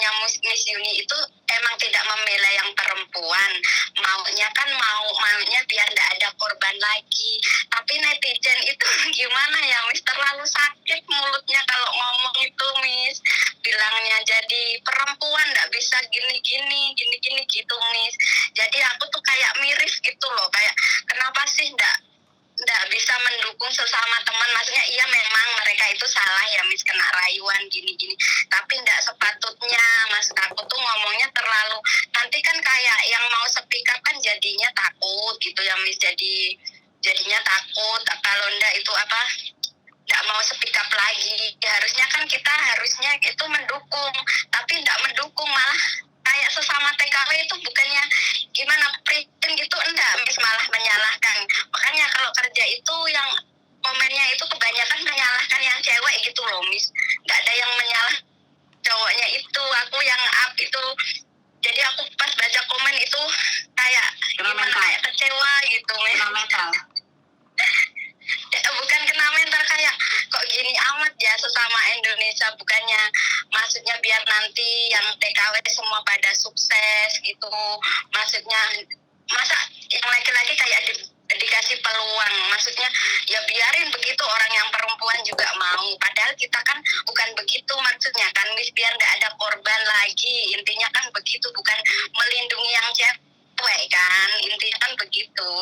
kontennya Miss Yuni itu emang tidak membela yang perempuan, maunya biar tidak ada korban lagi. Tapi netizen itu gimana ya Miss, terlalu sakit mulutnya kalau ngomong itu Miss, bilangnya jadi perempuan tidak bisa gini gitu Miss. Jadi aku tuh kayak miris gitu loh, kayak kenapa sih tidak bisa mendukung sesama teman. Maksudnya iya memang mereka itu salah ya Miss, kena rayuan gini tapi tidak sepatutnya Mas. Aku tuh ngomongnya terlalu, nanti kan kayak yang mau speak up kan jadinya takut gitu ya Miss, jadinya takut kalau ndak itu nggak mau speak up lagi. Harusnya kan kita itu mendukung, tapi nggak mendukung, malah kayak sesama TKW itu bukannya gimana prihatin gitu, enggak Miss, malah menyalahkan. Makanya kalau kerja itu yang komennya itu kebanyakan menyalahkan yang cewek gitu loh Miss, nggak ada yang menyalah cowoknya itu. Aku yang up itu, jadi aku pas baca komen itu kayak gimana, kayak kecewa gitu Miss. Kena mental. Bukan kena mental, kayak kok gini amat ya sesama Indonesia. Bukannya maksudnya biar nanti yang TKW semua pada sukses gitu, maksudnya masa yang laki-laki kayak dikasih peluang, maksudnya ya biarin begitu orang yang perempuan juga mau. Padahal kita kan bukan begitu maksudnya kan Miss, biar nggak ada korban lagi, intinya kan begitu, bukan melindungi yang cewek kan, intinya kan begitu.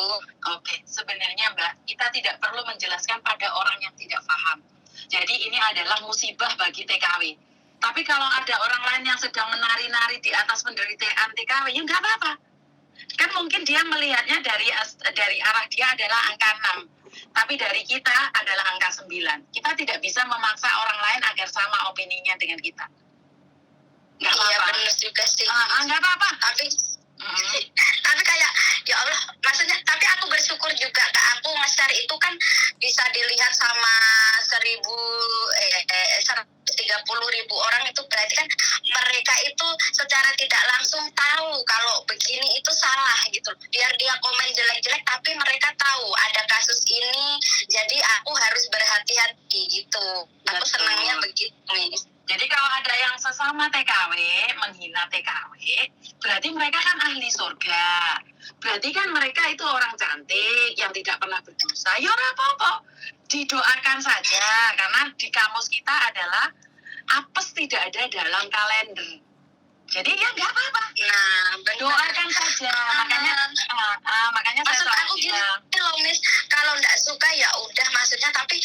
Oke, sebenarnya Mbak, kita tidak perlu menjelaskan pada orang yang tidak paham. Jadi ini adalah musibah bagi TKW. Tapi kalau ada orang lain yang sedang menari-nari di atas penderitaan TKW, ya nggak apa-apa. Kan mungkin dia melihatnya dari arah dia adalah angka 6. Tapi dari kita adalah angka 9. Kita tidak bisa memaksa orang lain agar sama opininya dengan kita. Nggak apa-apa. Iya benar juga sih. Nggak apa-apa. Tapi kayak ya Allah, maksudnya tapi aku bersyukur juga Kak, aku nge-share itu kan bisa dilihat sama 130.000 orang, itu berarti kan mereka itu secara tidak langsung tahu kalau begini itu salah gitu. Biar dia komen jelek-jelek tapi mereka tahu ada kasus ini, jadi aku harus berhati-hati gitu. Aku senangnya begitu nih. Jadi kalau ada yang sesama TKW menghina TKW, berarti mereka kan ahli surga. Berarti kan mereka itu orang cantik yang tidak pernah berdosa. Ya ora apa-apa, didoakan saja, karena di kamus kita adalah apes tidak ada dalam kalender. Jadi ya nggak apa-apa. Nah, doakan saja. Makanya maksud saya aku gini loh Miss, kalau nggak suka ya udah, maksudnya tapi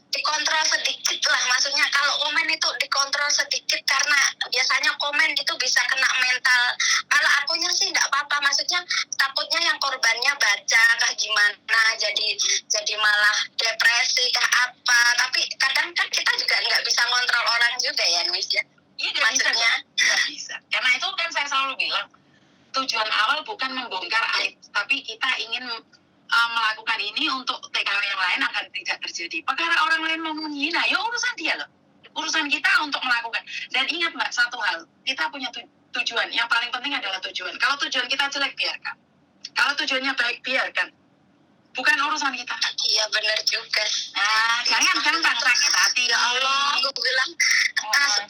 dikontrol sedikit lah. Maksudnya kalau komen itu dikontrol sedikit, karena biasanya komen itu bisa kena mental. Kalau akunya sih nggak apa-apa, maksudnya takutnya yang korbannya baca kah gimana, jadi malah depresi kah apa. Tapi kadang kan kita juga nggak bisa ngontrol orang juga ya Miss ya. Iya, maksudnya nggak bisa. Karena itu kan saya selalu bilang, tujuan awal bukan membongkar aib, tapi kita ingin melakukan ini untuk TKW yang lain agar tidak terjadi. Perkara orang lain mau menghina, ya urusan dia loh. Urusan kita untuk melakukan. Dan ingat Mbak, satu hal, kita punya tujuan. Yang paling penting adalah tujuan. Kalau tujuan kita jelek, biarkan. Kalau tujuannya baik, biarkan. Bukan urusan kita. Iya benar juga. Jangan gampang sakit hati. Ya Allah, aku bilang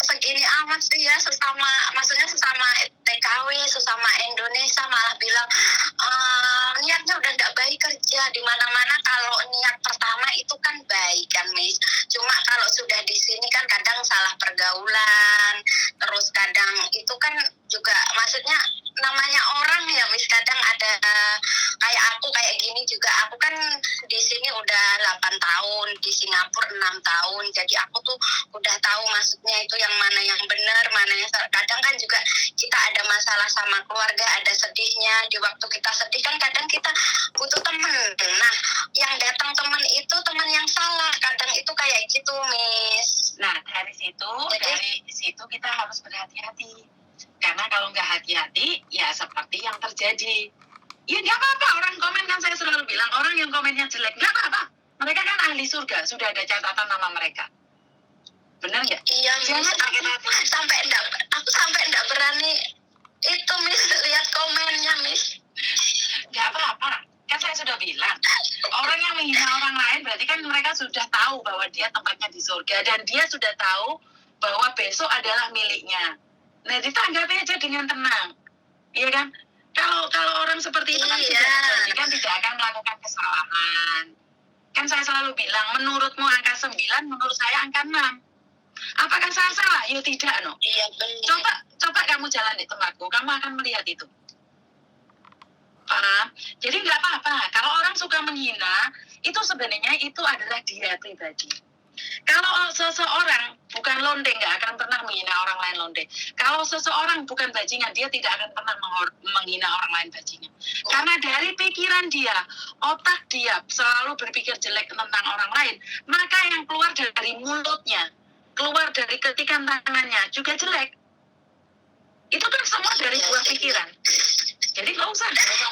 segini amat sih ya maksudnya sesama TKW, sesama Indonesia, malah bilang niatnya udah nggak baik kerja di mana-mana. Kalau niat pertama itu kan baik kan Miss. Cuma kalau sudah di sini kan kadang salah pergaulan, terus kadang itu kan juga maksudnya namanya orang ya Miss, kadang ada kayak aku kayak gini juga. Aku kan di sini udah 8 tahun, di Singapura 6 tahun. Jadi aku tuh udah tahu maksudnya itu yang mana yang benar, mana yang salah. Kadang kan juga kita ada masalah sama keluarga, ada sedihnya. Di waktu kita sedih kan kadang kita butuh temen. Nah, yang datang temen itu temen yang salah. Kadang itu kayak gitu, Miss. Nah, dari situ kita harus berhati-hati. Karena kalau nggak hati-hati, ya seperti yang terjadi. Ya nggak apa-apa, orang komen kan saya selalu bilang, orang yang komennya jelek, nggak apa-apa. Mereka kan ahli surga, sudah ada catatan nama mereka. Benar nggak? Iya, Miss. Aku sampai nggak berani itu, Miss, lihat komennya, Miss. Nggak apa-apa. Kan saya sudah bilang, orang yang menghina orang lain berarti kan mereka sudah tahu bahwa dia tempatnya di surga. Dan dia sudah tahu bahwa besok adalah miliknya. Nah, ditanggapi aja dengan tenang. Iya kan? Kalau orang seperti itu kan Iya. kan tidak akan melakukan kesalahan. Kan saya selalu bilang, menurutmu angka 9, menurut saya angka 6. Apakah saya salah? Ya tidak, no. Iya benar. Coba kamu jalan di tempatku, kamu akan melihat itu. Paham? Jadi nggak apa-apa. Kalau orang suka menghina, itu sebenarnya itu adalah dia pribadi. Kalau seseorang bukan londe, nggak akan pernah menghina orang lain londe. Kalau seseorang bukan bajingan, dia tidak akan pernah menghina orang lain bajingan. Karena dari pikiran dia, otak dia selalu berpikir jelek tentang orang lain, maka yang keluar dari mulutnya, keluar dari ketikan tangannya juga jelek. Itu kan semua dari buah pikiran. Jadi nggak usah. Ya,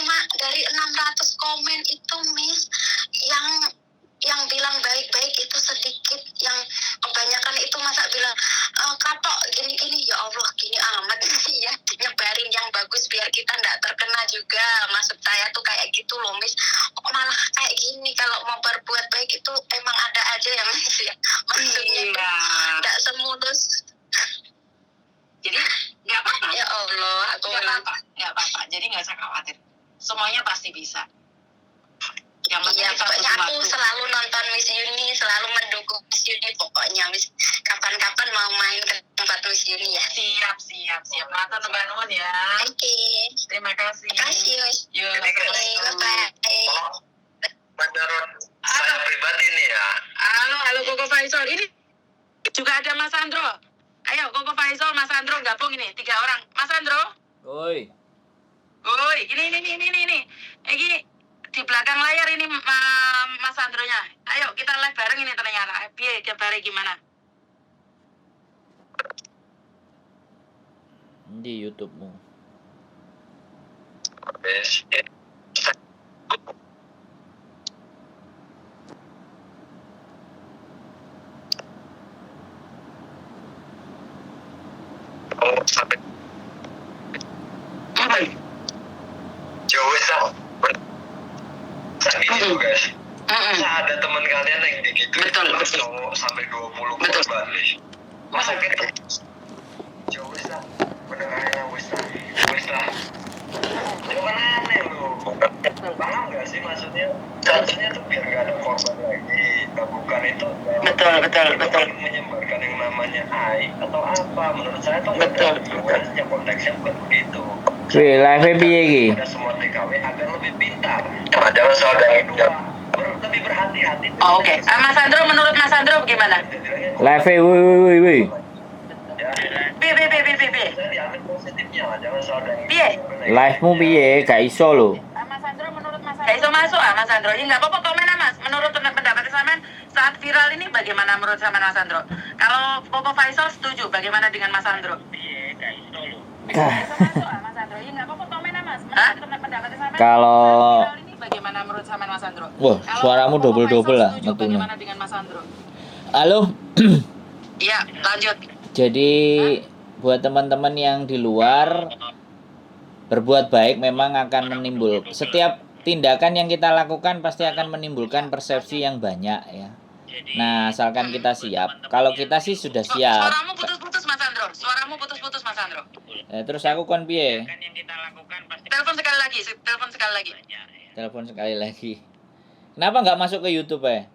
masa dari 600 komen itu, Miss, yang bilang baik-baik itu sedikit, yang kebanyakan itu masa bilang kapok gini-gini, ya Allah gini amat ya, nyebarin yang bagus biar kita nggak terkena juga. Maksud saya tuh kayak gitu loh, Miss. Kok malah kayak gini? Kalau mau berbuat baik itu emang ada aja ya, Miss ya. Maksudnya nggak semulus. Jadi nggak apa-apa. Ya Allah, aku nggak apa-apa. Jadi nggak usah khawatir. Semuanya pasti bisa. Yang penting iya, kita pokoknya butuh aku waktu. selalu nonton Miss Uni, selalu mendukung Miss Uni pokoknya, Miss. Kapan-kapan mau main ke tempat Miss Uni ya. Siap. Matur Mbak Nun ya. Oke. Terima kasih. Terima kasih, Miss. Yuk, Bye-bye. Menurut saya pribadi nih ya, Halo Koko Faisal. Ini juga ada Mas Andro. Ayo Koko Faisal, Mas Andro gabung ini 3 orang. Mas Andro. Oi. Woi, ini. Ini di belakang layar ini Mas Andronya. Ayo kita live bareng ini ternyata. Piye kabare gimana? Di YouTube-mu. sampai jauh lah. Itu guys. Masa ada teman kalian yang begitu, Betul. cowok sampai 20 Betul. korban nih. Masa kita jauh lah, pendengarnya wis lah. Itu kan aneh loh. Paham nggak sih maksudnya? Maksudnya tuh biar nggak ada korban lagi. Bukan itu. Betul. Menyebarkan yang namanya aib atau apa? Menurut saya tuh nggak ada hubungannya, konteksnya bukan begitu. Wih, live piye iki? Pada semua TKW agar lebih pintar. Adalah soal yang lebih berhati-hati. Oh, oke. Mas Andro, menurut Mas Andro bagaimana? Live wih. Piye. Saya diambil positifnya, jangan soal yang Piye? Live-mu piye? Gak iso lho. Mas Andro, menurut Mas Andro. Gak iso masuk Mas Andro. Ya nggak apa-apa komen Mas. Menurut pendapat sampean saat viral ini bagaimana menurut sampean Mas Andro? Kalau Koko Faisal setuju, bagaimana dengan Mas Andro? piye, gak iso lho. Mas Andro. Ya nggak apa-apa komen Mas. Menurut pendapat sampean Kalau viral ini bagaimana menurut sampean Mas Andro? wah, suaramu Kalau Koko double-double Faisal lah setuju, metune. bagaimana dengan Mas Andro? Halo. Iya, lanjut. Jadi buat teman-teman yang di luar, berbuat baik memang akan menimbulkan, setiap tindakan yang kita lakukan pasti akan menimbulkan persepsi yang banyak ya. Nah, asalkan kita siap. Kalau kita sih sudah siap. Suaramu putus-putus Mas Andro. Terus aku kon piye? Telepon sekali lagi. Telepon sekali lagi. Kenapa nggak masuk ke YouTube ya?